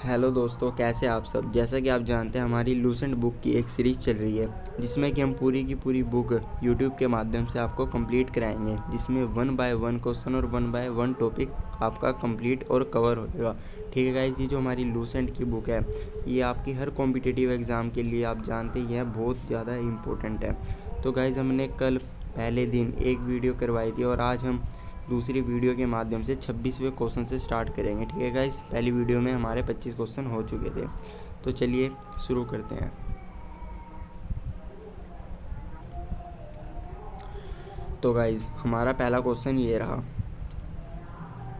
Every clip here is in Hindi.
हेलो दोस्तों, कैसे आप सब। जैसा कि आप जानते हैं हमारी लूसेंट बुक की एक सीरीज़ चल रही है जिसमें कि हम पूरी की पूरी बुक यूट्यूब के माध्यम से आपको कंप्लीट कराएंगे, जिसमें 1 बाय 1 क्वेश्चन और 1 बाय 1 टॉपिक आपका कंप्लीट और कवर होएगा। ठीक है गाइस, ये जो हमारी लूसेंट की बुक है ये आपकी हर कॉम्पिटिटिव एग्ज़ाम के लिए आप जानते ही हैं बहुत ज़्यादा इम्पोर्टेंट है। तो गाइस, हमने कल पहले दिन एक वीडियो करवाई थी और आज हम दूसरी वीडियो के माध्यम से 26वें क्वेश्चन से स्टार्ट करेंगे। ठीक है गाइस, पहली वीडियो में हमारे 25 क्वेश्चन हो चुके थे। तो चलिए शुरू करते हैं। तो गाइस, हमारा पहला क्वेश्चन ये रहा,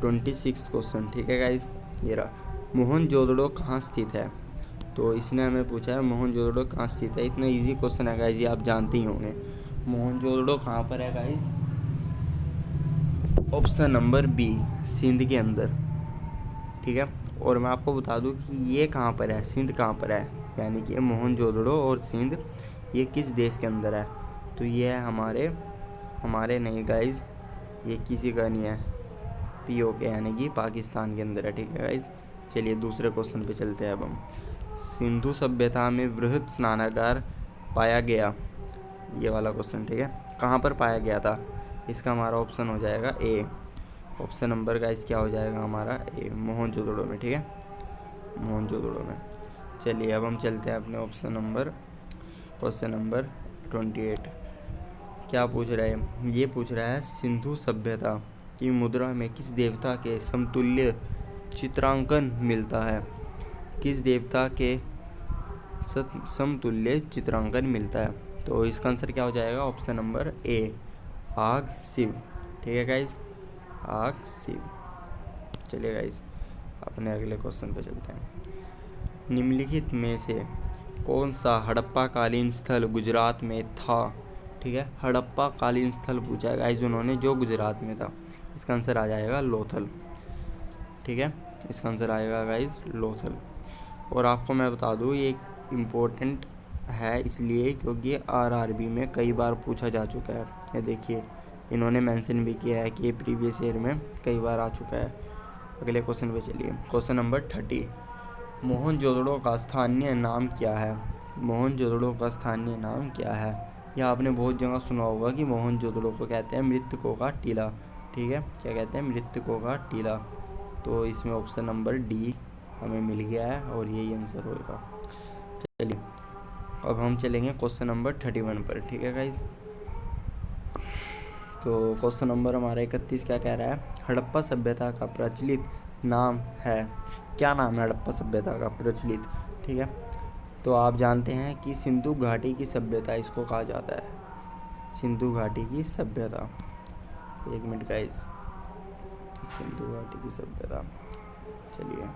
26 क्वेश्चन। ठीक है गाइस, ये रहा, मोहनजोदड़ो कहाँ स्थित है। तो इसने हमें पूछा है मोहनजोदड़ो कहाँ स्थित है। इतना इजी क्वेश्चन है गाइस, ये आप जानते ही होंगे। मोहनजोदड़ो कहाँ पर है guys. Option number B, Sindh के अंदर। ठीक है, और मैं आपको बता दूं कि ये कहाँ पर है, सिंध कहाँ पर है, यानी कि मोहनजोदड़ो और सिंध ये किस देश के अंदर है। तो ये है हमारे नहीं गाइज, ये किसी का नहीं है, POK यानी कि पाकिस्तान के अंदर है। ठीक है गाइज, चलिए दूसरे क्वेश्चन पे चलते हैं अब हम। सिंधु सभ्यता में वृहद स्नानागार पाया गया, ये वाला क्वेश्चन। ठीक है, कहाँ पर पाया गया था। इसका हमारा ऑप्शन हो जाएगा ए। ऑप्शन नंबर गाइस क्या हो जाएगा हमारा ए, मोहनजोदड़ो में। ठीक है, मोहनजोदड़ो में। चलिए अब हम चलते हैं अपने क्वेश्चन नंबर 28। क्या पूछ रहा है, ये पूछ रहा है सिंधु सभ्यता की मुद्रा में किस देवता के समतुल्य चित्रांकन मिलता है। किस देवता के समतुल्य चित्रांकन मिलता है। तो इसका आंसर क्या हो जाएगा, ऑप्शन नंबर ए, आग शिव। ठीक है गाइज, आग शिव। चलिए गाइज अपने अगले क्वेश्चन पे चलते हैं। निम्नलिखित में से कौन सा हड़प्पा कालीन स्थल गुजरात में था। ठीक है, हड़प्पा कालीन स्थल पूछा है गाइज उन्होंने, जो गुजरात में था। इसका आंसर आ जाएगा लोथल। ठीक है, इसका आंसर आएगा गाइज लोथल। और आपको मैं बता दूँ ये इम्पोर्टेंट है इसलिए क्योंकि ये RRB में कई बार पूछा जा चुका है। ये देखिए इन्होंने मेंशन भी किया है कि ये प्रीवियस ईयर में कई बार आ चुका है। अगले क्वेश्चन पे चलिए, क्वेश्चन नंबर 30। मोहनजोदड़ो का स्थानीय नाम क्या है। मोहनजोदड़ो का स्थानीय नाम क्या है। यह आपने बहुत जगह सुना होगा कि मोहनजोदड़ो को कहते हैं मृतकों का टीला। ठीक है, क्या कहते हैं, मृतकों का टीला। तो इसमें ऑप्शन नंबर डी हमें मिल गया है और यही आंसर होगा। चलिए अब हम चलेंगे क्वेश्चन नंबर 31 पर। ठीक है गाइज, तो क्वेश्चन नंबर हमारा 31 क्या कह रहा है, हड़प्पा सभ्यता का प्रचलित नाम है। क्या नाम है हड़प्पा सभ्यता का प्रचलित। ठीक है, तो आप जानते हैं कि सिंधु घाटी की सभ्यता इसको कहा जाता है, सिंधु घाटी की सभ्यता। एक मिनट गाइज, सिंधु घाटी की सभ्यता। चलिए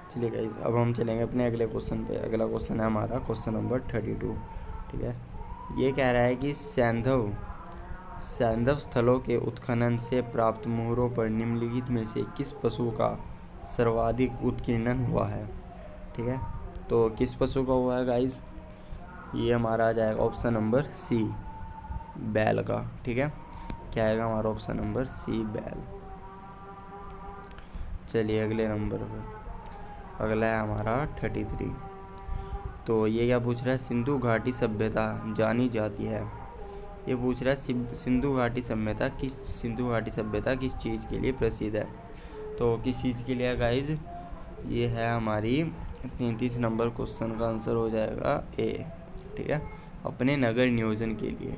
चलिए गाइज अब हम चलेंगे अपने अगले क्वेश्चन पे। अगला क्वेश्चन है हमारा क्वेश्चन नंबर 32। ठीक है, ये कह रहा है कि सैंधव स्थलों के उत्खनन से प्राप्त मोहरों पर निम्नलिखित में से किस पशु का सर्वाधिक उत्कीर्णन हुआ है। ठीक है, तो किस पशु का हुआ है गाइज, ये हमारा आ जाएगा ऑप्शन नंबर सी, बैल का। ठीक है, क्या आएगा हमारा ऑप्शन नंबर सी, बैल। चलिए अगले नंबर पर, अगला है हमारा 33। तो ये क्या पूछ रहा है, सिंधु घाटी सभ्यता जानी जाती है। ये पूछ रहा है सिंधु घाटी सभ्यता किस चीज़ के लिए प्रसिद्ध है। तो किस चीज़ के लिए गाइज, ये है हमारी 33 नंबर क्वेश्चन का आंसर हो जाएगा ए। ठीक है, अपने नगर नियोजन के लिए।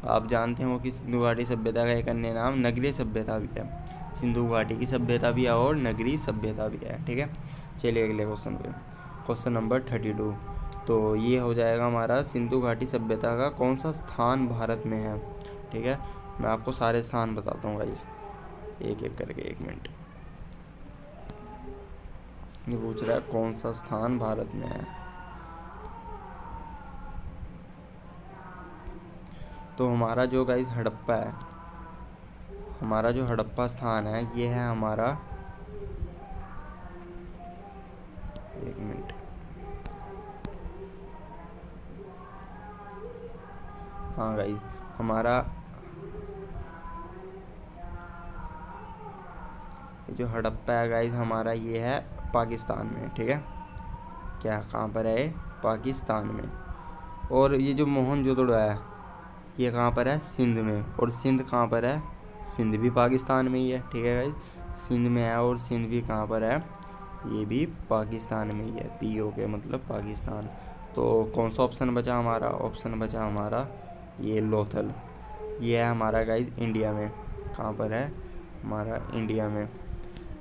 आप जानते हो कि सिंधु घाटी सभ्यता का एक अन्य नाम नगरीय सभ्यता भी है। सिंधु घाटी की सभ्यता भी है और नगरीय सभ्यता भी है। ठीक है, चलिए अगले क्वेश्चन पे, क्वेश्चन नंबर 32। तो ये हो जाएगा हमारा सिंधु घाटी सभ्यता का कौन सा स्थान भारत में है। ठीक है, मैं आपको सारे स्थान बताता हूँ गाइस एक एक करके। एक मिनट, ये पूछ रहा है कौन सा स्थान भारत में है। तो हमारा जो गाइस हड़प्पा है, हमारा जो हड़प्पा स्थान है ये है हमारा, एक मिनट, हाँ गाइस हमारा ये जो हड़प्पा है गाइस हमारा, ये है पाकिस्तान में, ठीक है। क्या कहाँ पर है? पाकिस्तान में। और ये जो मोहनजोदड़ो है ये कहाँ पर है? सिंध में। और सिंध कहाँ पर है? सिंध भी पाकिस्तान में ही है, ठीक है गाइस। सिंध में है और सिंध भी कहाँ पर है? ये भी पाकिस्तान में ही है। POK मतलब पाकिस्तान। तो कौन सा ऑप्शन बचा हमारा? ऑप्शन बचा हमारा ये लोथल। ये है हमारा गाइस इंडिया में। कहाँ पर है? हमारा इंडिया में।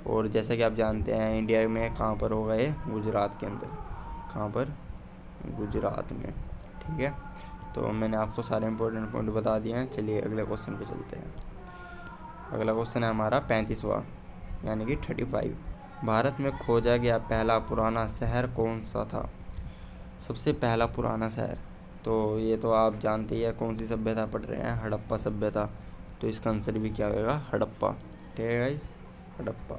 और जैसा कि आप जानते हैं इंडिया में कहाँ पर होगा ये? गुजरात के अंदर। कहाँ पर? गुजरात में, ठीक है। तो मैंने आपको सारे इंपॉर्टेंट पॉइंट बता दिए हैं। चलिए अगले क्वेश्चन पे चलते हैं। अगला क्वेश्चन है हमारा 35वां, यानी कि 35। भारत में खोजा गया पहला पुराना शहर कौन सा था? सबसे पहला पुराना शहर, तो ये तो आप जानते ही है कौन सी सभ्यता पढ़ रहे हैं, हड़प्पा सभ्यता। तो इसका आंसर भी क्या होगा? हड़प्पा, ठीक है गाइस, हड़प्पा।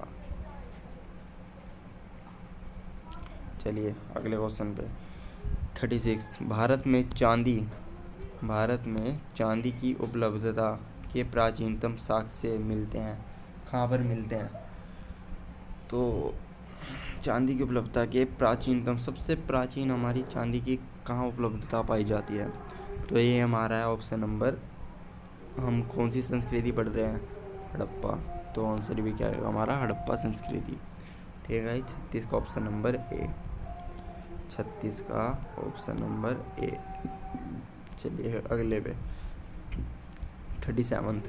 चलिए अगले क्वेश्चन पे 36। भारत में चांदी की उपलब्धता के प्राचीनतम साक्ष्य मिलते हैं। कहाँ पर मिलते हैं? तो चांदी की उपलब्धता के प्राचीनतम, सबसे प्राचीन हमारी चांदी की कहाँ उपलब्धता पाई जाती है? तो ये हमारा है ऑप्शन नंबर, हम कौन सी संस्कृति पढ़ रहे हैं? हड़प्पा। तो आंसर भी क्या होगा हमारा? हड़प्पा संस्कृति, ठीक है। 36 का ऑप्शन नंबर ए, 36 का ऑप्शन नंबर ए। चलिए अगले पे 37।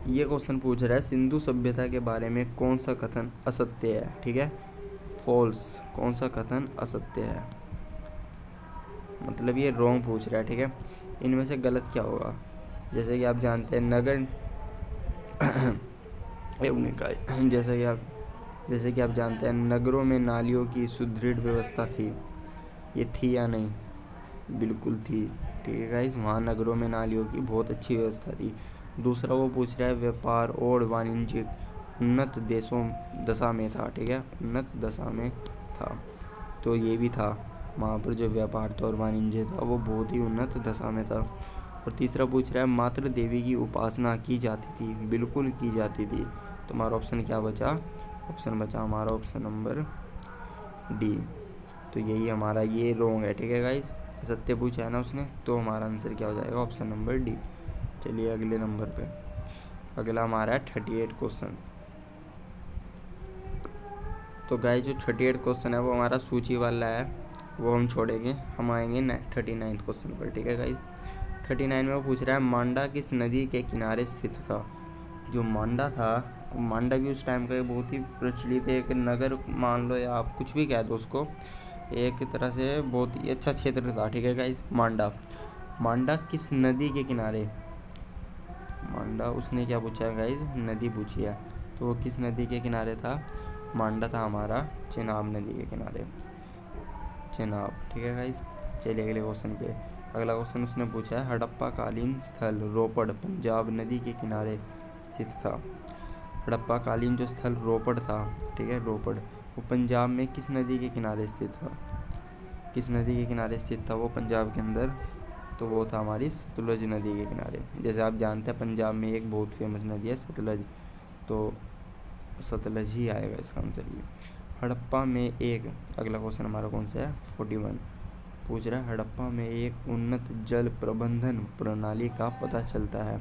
ये क्वेश्चन पूछ रहा है सिंधु सभ्यता के बारे में कौन सा कथन असत्य है, ठीक है, फॉल्स। कौन सा कथन असत्य है, मतलब ये रॉन्ग पूछ रहा है, ठीक है। इनमें से गलत क्या होगा? जैसे कि आप जानते हैं नगर जैसे कि आप जानते हैं नगरों में नालियों की सुदृढ़ व्यवस्था थी। ये थी या नहीं? बिल्कुल थी, ठीक है गाइस। वहाँ नगरों में नालियों की बहुत अच्छी व्यवस्था थी। दूसरा वो पूछ रहा है व्यापार और वाणिज्य उन्नत दशा में था, ठीक है, उन्नत दशा में था। तो ये भी था, वहाँ पर जो व्यापार था और वाणिज्य था वो बहुत ही उन्नत दशा में था। और तीसरा पूछ रहा है मातृ देवी की उपासना की जाती थी। बिल्कुल की जाती थी। तो हमारा ऑप्शन क्या बचा? ऑप्शन बचा हमारा ऑप्शन नंबर डी। तो यही हमारा, ये रॉन्ग है, ठीक है गाइस। सत्य पूछा है ना उसने, तो हमारा आंसर क्या हो जाएगा? Option number D. चलिए अगले नंबर पे, अगला हमारा है 38 क्वेश्चन। तो गाइस जो 38 क्वेश्चन है वो हमारा सूची वाला है, वो हम छोड़ेंगे, हम आएंगे 39 क्वेश्चन पर, ठीक है गाइस। 39 में वो पूछ रहा है मांडा किस नदी के किनारे स्थित था? जो मांडा था, मांडा भी उस टाइम का बहुत ही प्रचलित एक नगर मान लो या आप कुछ भी कह दो उसको, एक तरह से बहुत ही अच्छा क्षेत्र था, ठीक है गाइस। मांडा किस नदी के किनारे? मांडा, उसने क्या पूछा है गाइस? नदी पूछी है। तो वो किस नदी के किनारे था? मांडा था हमारा चेनाब नदी के किनारे, चेनाब, ठीक है गाइस। चलिए अगले क्वेश्चन पे। अगला क्वेश्चन उसने पूछा है हड़प्पा कालीन स्थल रोपड़ पंजाब नदी के किनारे स्थित था। हड़प्पा कालीन जो स्थल रोपड़ था, ठीक है, रोपड़, वो पंजाब में किस नदी के किनारे स्थित था? किस नदी के किनारे स्थित था वो पंजाब के अंदर? तो वो था हमारी सतलुज नदी के किनारे। जैसे आप जानते हैं पंजाब में एक बहुत फेमस नदी है सतलज, तो सतलज ही आएगा इसका आंसर भी। हड़प्पा में एक, अगला क्वेश्चन हमारा कौन सा है? 41 पूछ रहा है हड़प्पा में एक उन्नत जल प्रबंधन प्रणाली का पता चलता है,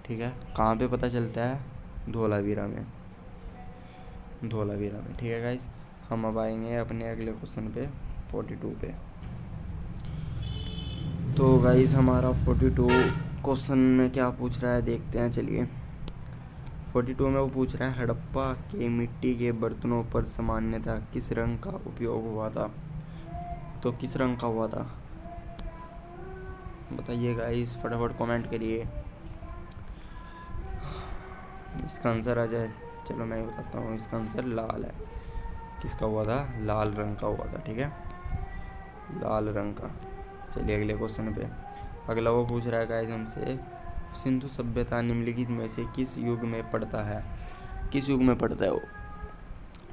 ठीक है। कहाँ पे पता चलता है? धोलावीरा में, धोलावीरा में, ठीक है गाइस। हम अब आएंगे अपने अगले क्वेश्चन पे 42 पे। तो गाइस हमारा 42 क्वेश्चन में क्या पूछ रहा है देखते हैं, चलिए। 42 में वो पूछ रहा है हड़प्पा के मिट्टी के बर्तनों पर सामान्यतः किस रंग का उपयोग हुआ था? तो किस रंग का हुआ था बताइए गाइस, फटाफट कमेंट करिए, इसका आंसर आ जाए। चलो मैं बताता हूँ, इसका आंसर लाल है। किसका हुआ था? लाल रंग का हुआ था, ठीक है, लाल रंग का। चलिए अगले क्वेश्चन पे। अगला वो पूछ रहा है गाइस हमसे सिंधु सभ्यता निम्नलिखित में से किस युग में पड़ता है? किस युग में पड़ता है वो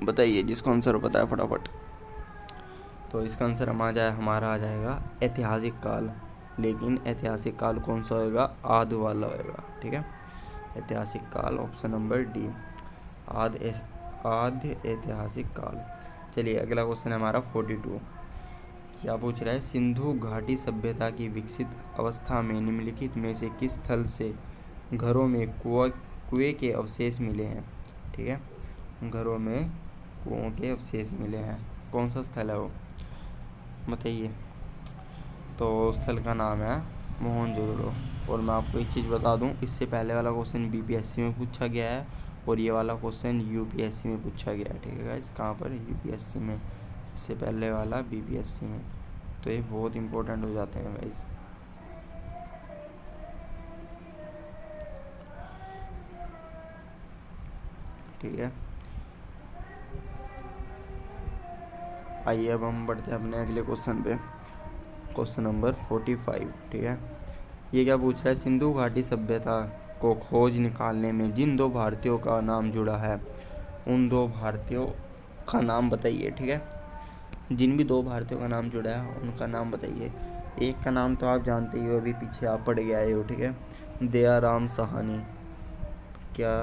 बताइए, जिसको आंसर पता है फटाफट। तो इसका आंसर हमारा आ जाएगा ऐतिहासिक काल। लेकिन ऐतिहासिक काल कौन सा होगा? आदि वाला होगा, ठीक है, ऐतिहासिक काल, ऑप्शन नंबर डी। आद्य ऐतिहासिक काल। चलिए अगला क्वेश्चन है हमारा 42। क्या पूछ रहा है, सिंधु घाटी सभ्यता की विकसित अवस्था में निम्नलिखित में से किस स्थल से घरों में कुएं के अवशेष मिले हैं। ठीक है, घरों में कुओं के अवशेष मिले हैं, कौन सा स्थल है वो बताइए। तो स्थल का नाम है मोहनजोदड़ो। और मैं आपको एक चीज़ बता दूं, इससे पहले वाला क्वेश्चन बीपीएससी में पूछा गया है और ये वाला क्वेश्चन यूपीएससी में पूछा गया है। ठीक है गाइस, कहाँ पर, यूपीएससी में, इससे पहले वाला बीपीएससी में। तो ये बहुत इंपॉर्टेंट हो जाते हैं गाइस। ठीक है, आइए अब हम बढ़ते हैं अपने अगले क्वेश्चन पे, क्वेश्चन नंबर 45। ठीक है, ये क्या पूछ रहा है, सिंधु घाटी सभ्यता को खोज निकालने में जिन दो भारतीयों का नाम जुड़ा है उन दो भारतीयों का नाम बताइए। ठीक है, जिन भी दो भारतीयों का नाम जुड़ा है उनका नाम बताइए। एक का नाम तो आप जानते ही हो, अभी पीछे आप पढ़ के आए हो। ठीक है, दयाराम साहनी। क्या,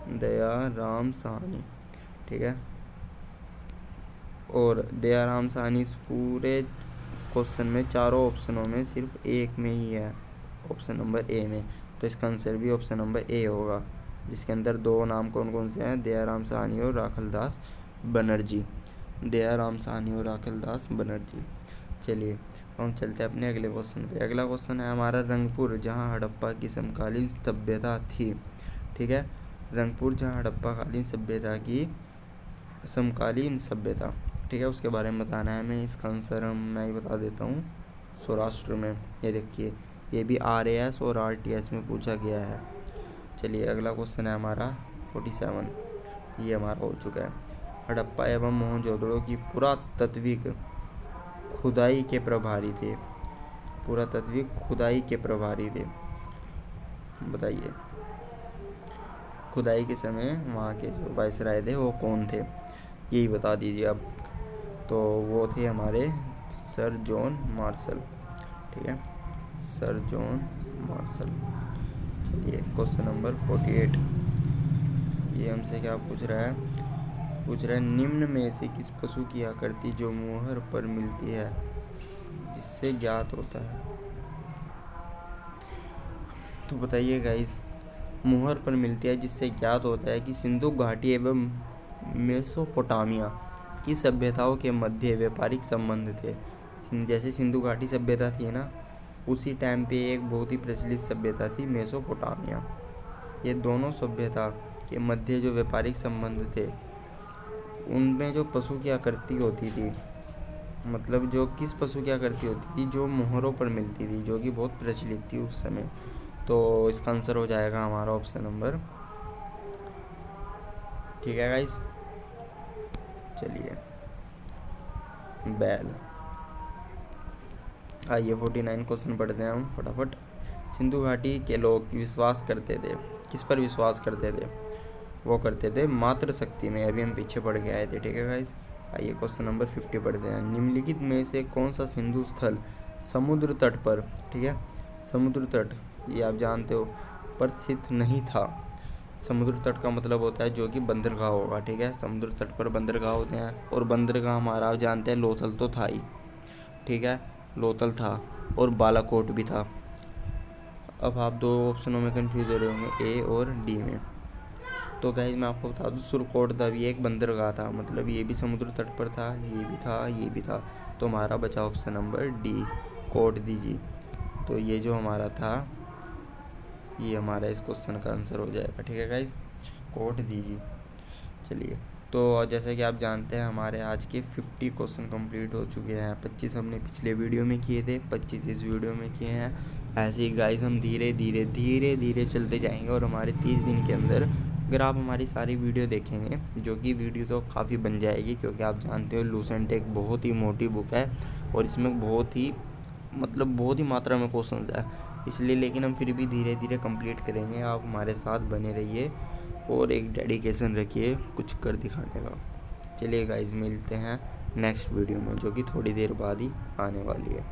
दयाराम साहनी। ठीक है, और दयाराम साहनी इस पूरे क्वेश्चन में चारों ऑप्शनों में सिर्फ एक में ही है, ऑप्शन नंबर ए में। तो इसका आंसर भी ऑप्शन नंबर ए होगा, जिसके अंदर दो नाम कौन कौन से हैं, दयाराम साहनी और राखलदास बनर्जी। दयाराम साहनी और राखलदास बनर्जी। चलिए हम चलते हैं अपने अगले क्वेश्चन पे। अगला क्वेश्चन है हमारा रंगपुर, जहां हड़प्पा की समकालीन सभ्यता थी। ठीक है, रंगपुर जहां हड़प्पा कालीन सभ्यता की समकालीन सभ्यता, ठीक है, उसके बारे में बताना है हमें। इसका आंसर मैं ही बता देता हूँ, सौराष्ट्र में। ये देखिए, ये भी RAS और RTS में पूछा गया है। चलिए अगला क्वेश्चन है हमारा 47, ये हमारा हो चुका है। हड़प्पा एवं मोहनजोदड़ो की पुरातात्विक खुदाई के प्रभारी थे, पुरातात्विक खुदाई के प्रभारी थे, बताइए खुदाई के समय वहाँ के जो वायसराय थे वो कौन थे, यही बता दीजिए अब। तो वो थे हमारे सर जॉन मार्शल। ठीक है, सर जॉन मार्शल। चलिए क्वेश्चन नंबर 48, ये हमसे क्या पूछ रहा है, निम्न में से किस पशु की आकृति जो मुहर पर मिलती है जिससे ज्ञात होता है। तो बताइए गाइस, मुहर पर मिलती है जिससे ज्ञात होता है कि सिंधु घाटी एवं मेसोपोटामिया की सभ्यताओं के मध्य व्यापारिक संबंध थे। जैसे सिंधु घाटी सभ्यता थी ना, उसी टाइम पे एक बहुत ही प्रचलित सभ्यता थी मेसोपोटामिया। ये दोनों सभ्यता के मध्य जो व्यापारिक संबंध थे, उनमें जो पशु की आकृति होती थी, मतलब जो किस पशु की आकृति होती थी, जो मोहरों पर मिलती थी, जो कि बहुत प्रचलित थी उस समय। तो इसका आंसर हो जाएगा हमारा ऑप्शन नंबर, ठीक है गाइस। चलिए बैल। आइए 49 क्वेश्चन पढ़ते हैं हम फटाफट। सिंधु घाटी के लोग विश्वास करते थे, किस पर विश्वास करते थे, वो करते थे मातृ शक्ति में। अभी हम पीछे पढ़ के आए थे। ठीक है गाइस, आइए क्वेश्चन नंबर 50 पढ़ते हैं। निम्नलिखित में से कौन सा सिंधु स्थल समुद्र तट पर, ठीक है, समुद्र तट, ये आप जानते हो, पर स्थित नहीं था। समुद्र तट का मतलब होता है जो कि बंदरगाह होगा। ठीक है, समुद्र तट पर बंदरगाह होते हैं, और बंदरगाह हमारा आप जानते हैं लोथल तो था ही। ठीक है, लोथल था और बालाकोट भी था। अब आप दो ऑप्शनों में कंफ्यूज हो रहे होंगे, ए और डी में। तो गाइस मैं आपको बता दूं, सुरकोट था भी एक बंदरगाह था, मतलब ये भी समुद्र तट पर था, ये भी था, ये भी था। तो हमारा बचा ऑप्शन नंबर डी, कोट दीजिए। तो ये जो हमारा था, ये हमारा इस क्वेश्चन का आंसर हो जाएगा। ठीक है गाइस, कोट दीजिए। चलिए, तो जैसे कि आप जानते हैं हमारे आज के 50 क्वेश्चन कंप्लीट हो चुके हैं। 25 हमने पिछले वीडियो में किए थे, 25 इस वीडियो में किए हैं। ऐसे ही गाइस हम धीरे धीरे चलते जाएंगे, और हमारे 30 दिन के अंदर अगर आप हमारी सारी वीडियो देखेंगे, जो कि वीडियो तो काफ़ी बन जाएगी, क्योंकि आप जानते हो लूसेंट एक बहुत ही मोटी बुक है और इसमें बहुत ही मात्रा में क्वेश्चन है, इसलिए। लेकिन हम फिर भी धीरे धीरे कंप्लीट करेंगे। आप हमारे साथ बने रहिए और एक डेडिकेशन रखिए कुछ कर दिखाने का। चलिए गाइस, मिलते हैं नेक्स्ट वीडियो में, जो कि थोड़ी देर बाद ही आने वाली है।